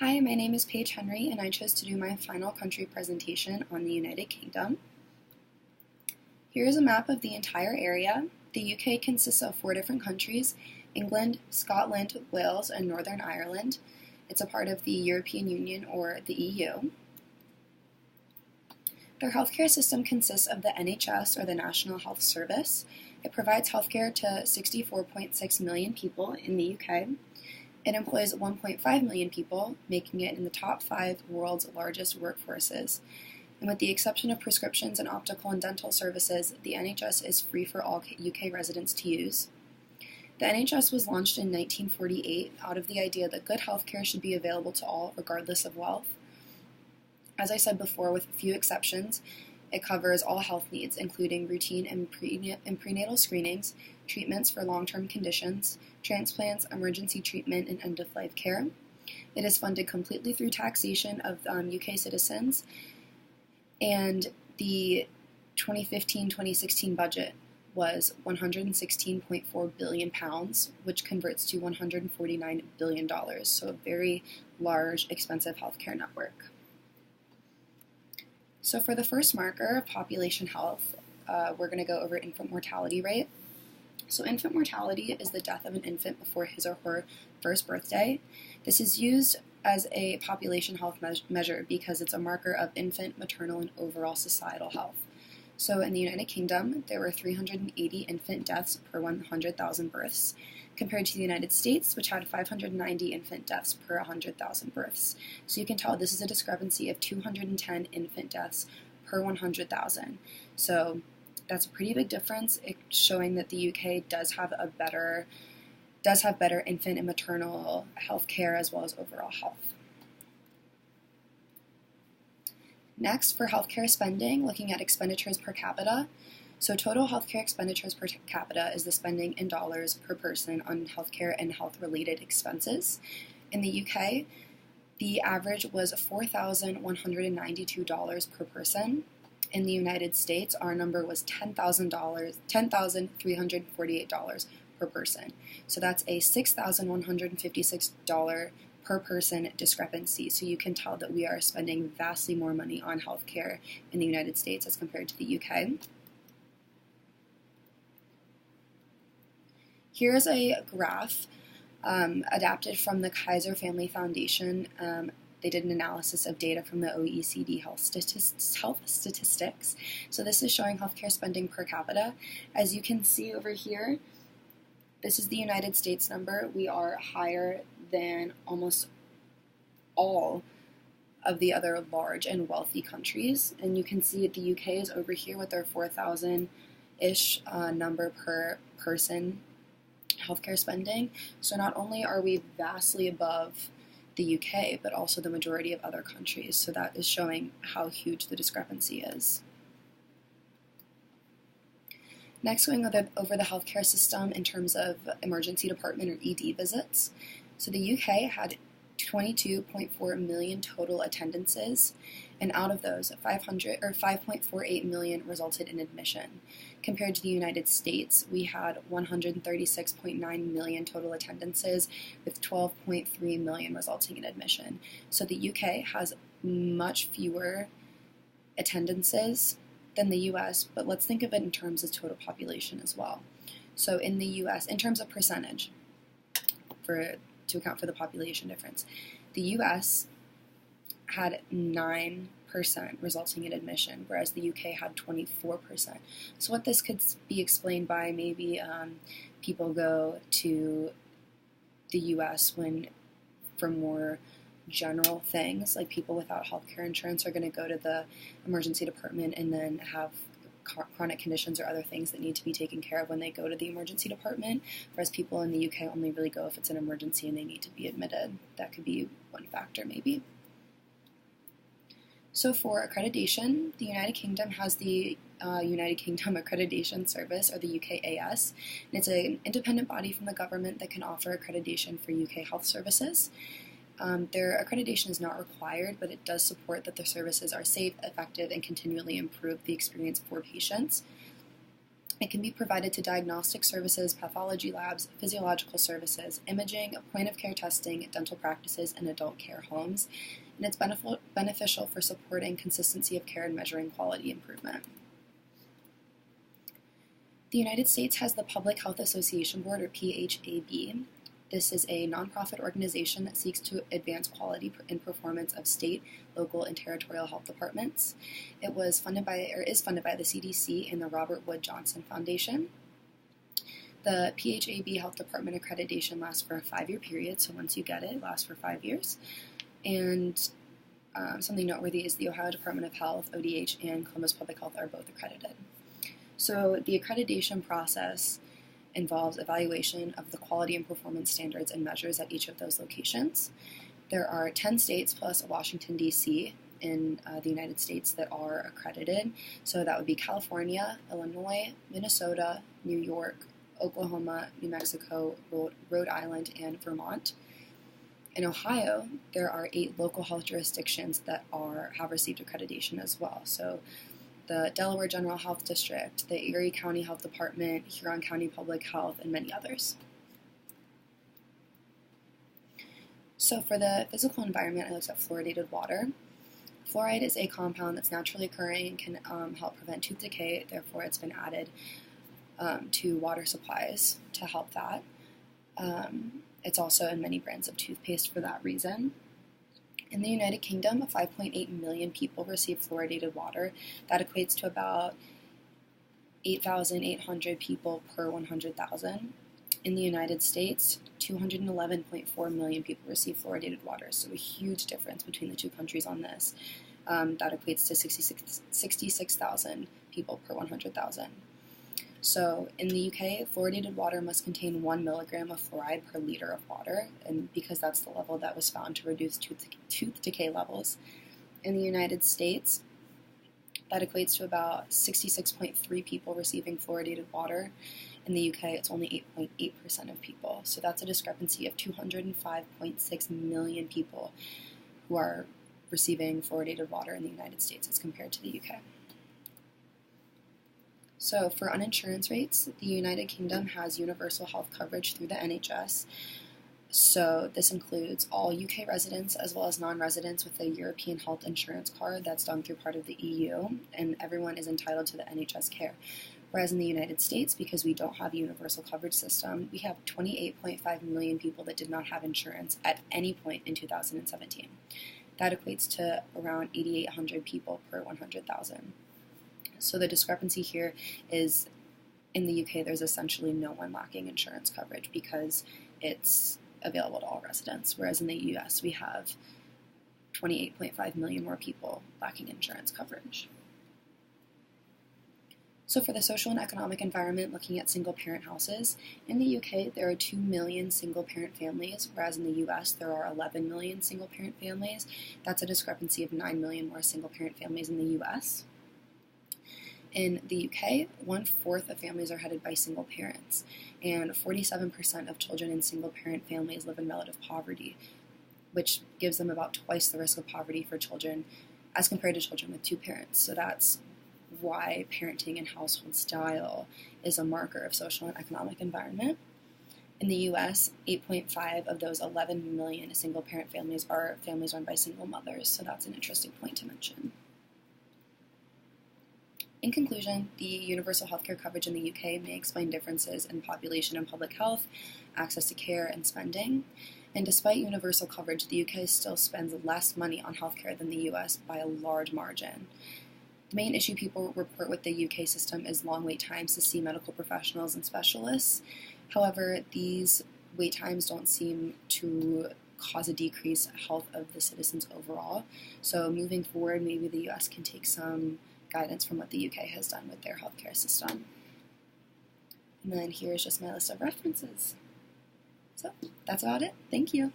Hi, my name is Paige Henry, and I chose to do my final country presentation on the United Kingdom. Here is a map of the entire area. The UK consists of 4 different countries: England, Scotland, Wales, and Northern Ireland. It's a part of the European Union, or the EU. Their healthcare system consists of the NHS, or the National Health Service. It provides healthcare to 64.6 million people in the UK. It employs 1.5 million people, making it in the top 5 world's largest workforces. And with the exception of prescriptions and optical and dental services, the NHS is free for all UK residents to use. The NHS was launched in 1948 out of the idea that good healthcare should be available to all, regardless of wealth. As I said before, with a few exceptions, it covers all health needs, including routine and prenatal screenings, treatments for long-term conditions, transplants, emergency treatment, and end-of-life care. It is funded completely through taxation of UK citizens, and the 2015-2016 budget was £116.4 billion, which converts to $149 billion, so a very large, expensive healthcare network. So for the first marker, population health, we're going to go over infant mortality rate. So infant mortality is the death of an infant before his or her first birthday. This is used as a population health measure because it's a marker of infant, maternal, and overall societal health. So in the United Kingdom, there were 380 infant deaths per 100,000 births, compared to the United States, which had 590 infant deaths per 100,000 births. So you can tell this is a discrepancy of 210 infant deaths per 100,000. So that's a pretty big difference. It's showing that the UK does have better infant and maternal health care as well as overall health. Next, for healthcare spending, looking at expenditures per capita. So total healthcare expenditures per capita is the spending in dollars per person on healthcare and health-related expenses. In the UK, the average was $4,192 per person. In the United States, our number was $10,348 per person. So that's a $6,156 per person discrepancy. So you can tell that we are spending vastly more money on healthcare in the United States as compared to the UK. Here's a graph adapted from the Kaiser Family Foundation. They did an analysis of data from the OECD health statistics. So this is showing healthcare spending per capita. As you can see over here, this is the United States number. We are higher than almost all of the other large and wealthy countries. And you can see the UK is over here with their 4,000-ish number per person healthcare spending. So not only are we vastly above the UK, but also the majority of other countries. So that is showing how huge the discrepancy is. Next, going over the healthcare system in terms of emergency department or ED visits. So the UK had 22.4 million total attendances, and out of those, 5.48 million resulted in admission. Compared to the United States, we had 136.9 million total attendances, with 12.3 million resulting in admission. So the UK has much fewer attendances than the US, but let's think of it in terms of total population as well. So in the US, in terms of percentage, to account for the population difference, the US had 9% resulting in admission, whereas the UK had 24%. So what this could be explained by, maybe people go to the US for more general things, like people without healthcare insurance are going to go to the emergency department and then have chronic conditions or other things that need to be taken care of when they go to the emergency department, whereas people in the UK only really go if it's an emergency and they need to be admitted. That could be one factor, maybe. So for accreditation, the United Kingdom has the United Kingdom Accreditation Service, or the UKAS, and it's an independent body from the government that can offer accreditation for UK health services. Their accreditation is not required, but it does support that their services are safe, effective, and continually improve the experience for patients. It can be provided to diagnostic services, pathology labs, physiological services, imaging, point-of-care testing, dental practices, and adult care homes, and it's beneficial for supporting consistency of care and measuring quality improvement. The United States has the Public Health Association Board, or PHAB. This is a nonprofit organization that seeks to advance quality and performance of state, local, and territorial health departments. It is funded by the CDC and the Robert Wood Johnson Foundation. The PHAB Health Department accreditation lasts for a 5-year period, so once you get it, it lasts for 5 years. And something noteworthy is the Ohio Department of Health, ODH, and Columbus Public Health are both accredited. So the accreditation process involves evaluation of the quality and performance standards and measures at each of those locations. There are 10 states plus Washington, D.C. in the United States that are accredited. So that would be California, Illinois, Minnesota, New York, Oklahoma, New Mexico, Rhode Island, and Vermont. In Ohio, there are 8 local health jurisdictions that have received accreditation as well. So the Delaware General Health District, the Erie County Health Department, Huron County Public Health, and many others. So for the physical environment, I looked at fluoridated water. Fluoride is a compound that's naturally occurring and can help prevent tooth decay. Therefore, it's been added to water supplies to help that. It's also in many brands of toothpaste for that reason. In the United Kingdom, 5.8 million people receive fluoridated water. That equates to about 8,800 people per 100,000. In the United States, 211.4 million people receive fluoridated water, so a huge difference between the two countries on this. That equates to 66,000 people per 100,000. So in the UK, fluoridated water must contain 1 milligram of fluoride per liter of water, and because that's the level that was found to reduce tooth decay levels. In the United States, that equates to about 66.3 people receiving fluoridated water. In the UK, it's only 8.8% of people. So that's a discrepancy of 205.6 million people who are receiving fluoridated water in the United States as compared to the UK. So for uninsurance rates, the United Kingdom has universal health coverage through the NHS. So this includes all UK residents as well as non-residents with a European health insurance card that's done through part of the EU, and everyone is entitled to the NHS care. Whereas in the United States, because we don't have a universal coverage system, we have 28.5 million people that did not have insurance at any point in 2017. That equates to around 8,800 people per 100,000. So the discrepancy here is in the UK there's essentially no one lacking insurance coverage because it's available to all residents, whereas in the US we have 28.5 million more people lacking insurance coverage. So for the social and economic environment, looking at single-parent houses, in the UK there are 2 million single-parent families, whereas in the US there are 11 million single-parent families. That's a discrepancy of 9 million more single-parent families in the US. In the UK, 1/4 of families are headed by single parents, and 47% of children in single-parent families live in relative poverty, which gives them about twice the risk of poverty for children as compared to children with 2 parents. So that's why parenting and household style is a marker of social and economic environment. In the US, 8.5 of those 11 million single-parent families are families run by single mothers, so that's an interesting point to mention. In conclusion, the universal healthcare coverage in the UK may explain differences in population and public health, access to care, and spending. And despite universal coverage, the UK still spends less money on healthcare than the US by a large margin. The main issue people report with the UK system is long wait times to see medical professionals and specialists. However, these wait times don't seem to cause a decrease in health of the citizens overall. So moving forward, maybe the US can take some guidance from what the UK has done with their healthcare system. And then here's just my list of references. So that's about it. Thank you.